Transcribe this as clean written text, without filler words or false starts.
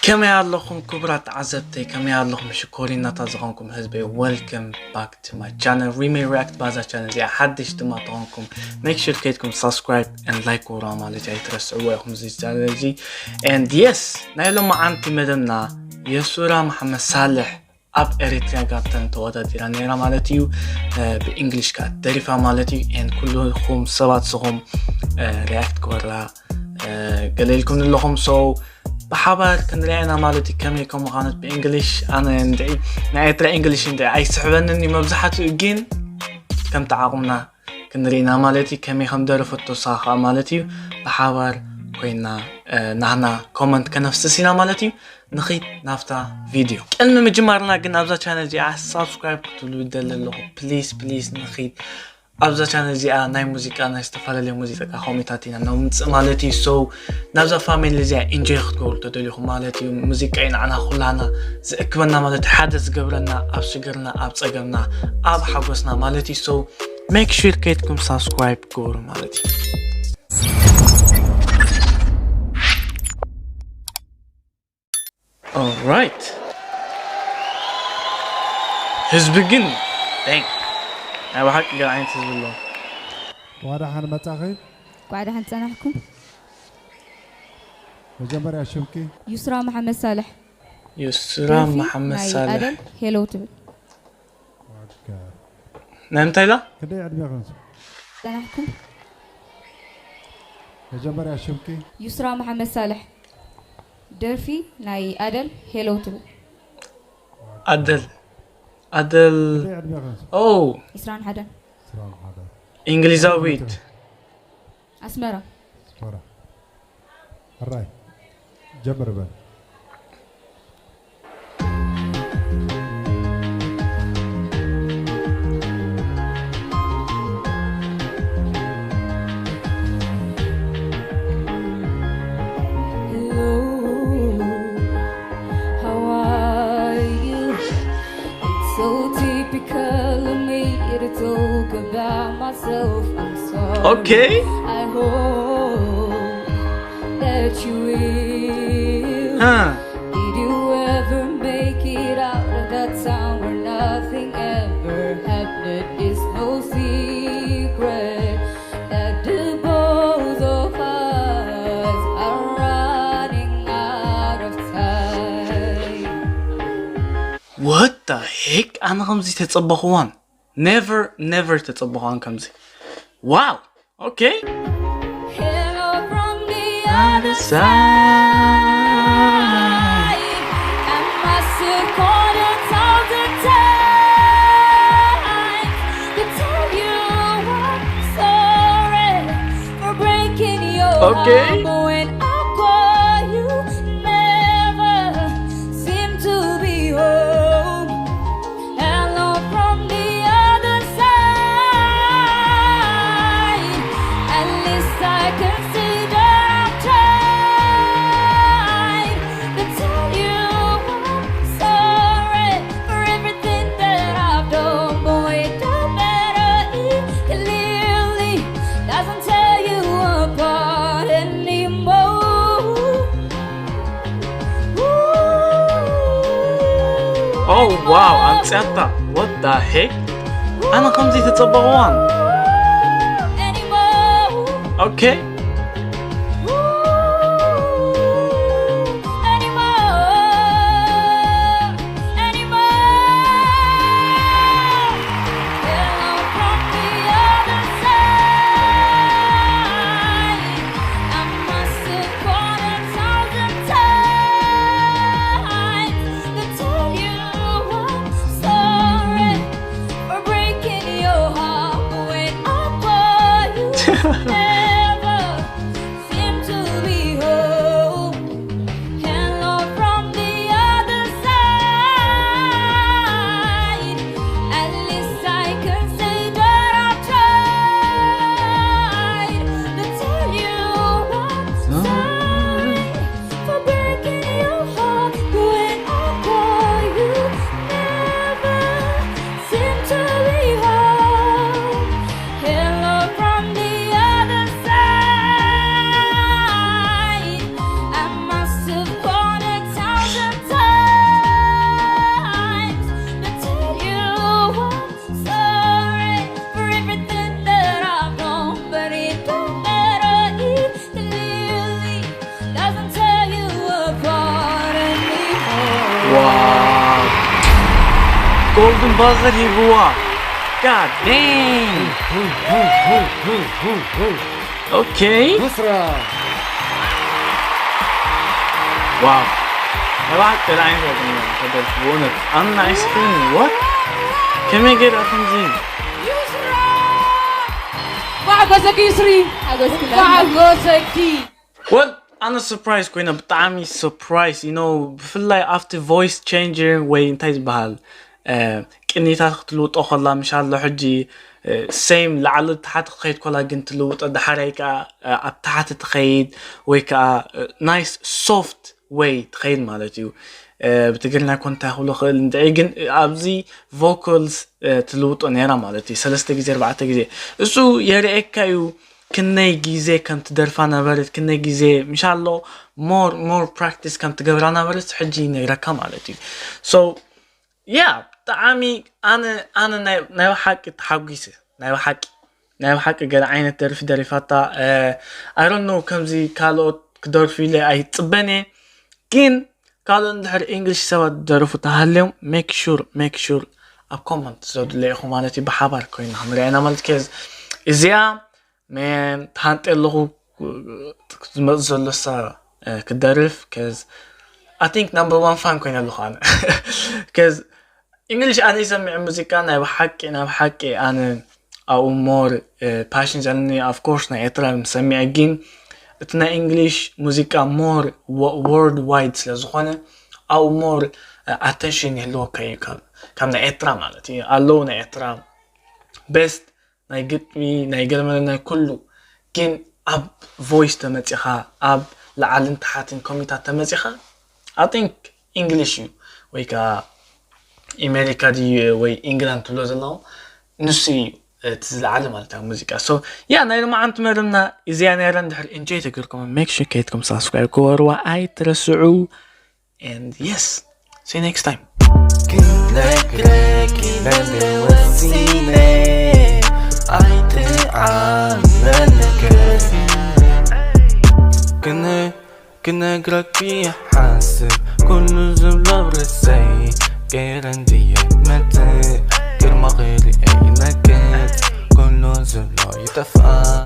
كم يعلقكم كبرات عزبتي كم يعلقكم شكورين نتازغنكم حزبي welcome back to my channel we may react بهذا channel يا حدش تماطونكم make sure كيتكم subscribe and like ورا مالتي ترسعوا وياكم زي channel and yes نايلو ما عندي مدنا يسورا محمد صالح اب Eritrean Got Talent تودا ديرانيرا مالتيو بإنجليش كات دريفا مالتيو and كلهم سبات سهم react كورا قليلكم اللهم so بحبر كنرينا مالتي كم يكون مغانت بإنجليش أنا عندي نعيترا إنجليش عندي أي صعبان إني مبزحته جين كم تعاقمنا كنرينا مالتي كم يخم درفتو صاحة مالتي بحبر كوينا نحنا كومنت كنفسسينا مالتي نخيط نافتا فيديو المهم جمارنا قلنا أبزا channel جي سبسكرايب قتلوا يدل له بليز نخيط أبزا channel جي ناي موسيقى ناي استفال لي موسيقى كخومي تاتينا نومت مالتي سو نبزا فاميلي جي انجي خطقول تدليخو مالتي موسيقى عنها خلانا زأكبرنا مالتي حادث قبرنا أب شقرنا أب صقرنا أب حقوسنا مالتي سو make sure كيتكم سبسكرايب قولوا مالتي alright let's begin dang أنا بحق قاعدين تزبلون. وهذا حنا متاخي. وهذا حنا تنحكم. وجمر يا شوكي. يسرا محمد صالح. يسرا محمد صالح. أدل هيلو تبي. نعم تايلا؟ كده يعد بيخلص. تنحكم. وجمر يا شوكي. يسرا محمد صالح. درفي ناي أدل هيلو تبي. أدل. أو إسران حدا إنجليزاويت أسمرة الراي جبر بان talk about myself, I'm sorry. Okay. I hope that you will. Did you ever make it out of that town where nothing ever happened? It's no secret that the both of us are running out of time. What the heck? أنا غمزي تتصبحون. Never تتصبحون كمزي. Wow. Okay. Hello from the other side. I must have called 1,000 times to tell you I'm sorry for breaking your heart. But when I call you, never seem to be home. Hello from the other side. At least I consider I've tried to tell you I'm sorry for everything that I've done. But it don't matter, it clearly doesn't tear you apart anymore. Oh wow, I'm Kezahta. What the heck? أنا غمزي تتصبحون. Okay. golden buzzer هو. God damn. Okay. يسرا. Wow. واحد تلاعين هذا الفونت. أنا ice cream. What? كم يجري أخم زين؟ وعجوزك يسري. وعجوزك. What? أنا surprise كوينا بطعمي surprise. You know بفلي after voice changer وين تايز بهال. كني تاخدلوت أخلا مش هذا حجي same لعل تحت خيط كلا جنت لوت الدحريكا تحت تخيد ويكا nice soft way تخيل مالتيو بتقولنا كنت هقوله خل دقيقة أبزي vocals تلوت أنيرا مالتي سلسة جزير بعد جزير سو يريك كيو كنّي جزء كنت درفانا برد كنّي جزء مش الله more practice كنت جبرانا برد حجي نيركا مالتي so yeah طعامي أنا نايو حكي تحقيسه نايو حكي جل عين تعرف دريفاتا I don't know كم زي كالو كدور في لي أي تبني كين كالو ندحر English سوا درفوا تهلم make sure أكمنت زود لي خمانتي بحبر كوين همري أنا مالت كيز إزيا من تهانت اللغو مزول لسا كدرف كيز I think number one fan كوين اللغو أنا كيز English أنا يسمع موسيقى أنا بحكي أنا أو more passions أني of course نأترى مسمع أجين اتنا English موسيقى more worldwide لزخانة أو more attention اللي كي كم نأترى مالتي ألو نأترى best نايقدمنا كله كين أب voice تمتيخا أب لعلن تحاتين كوميتات تمتيخا I think English ويكا أمريكا دي وي إنجلند تلوزلهم نسي تزعل مالتها موسيقى so yeah نايلو ما أنت مرنا إذا أنا رندحر enjoy تقولكم make sure كيتكم subscribe كور وأي ترسعوا and yes see you next time كنا قرق فيه حاسب كل زبلة برسي كيرندية متى كرمغيري أي نكت كل زبلة يتفقى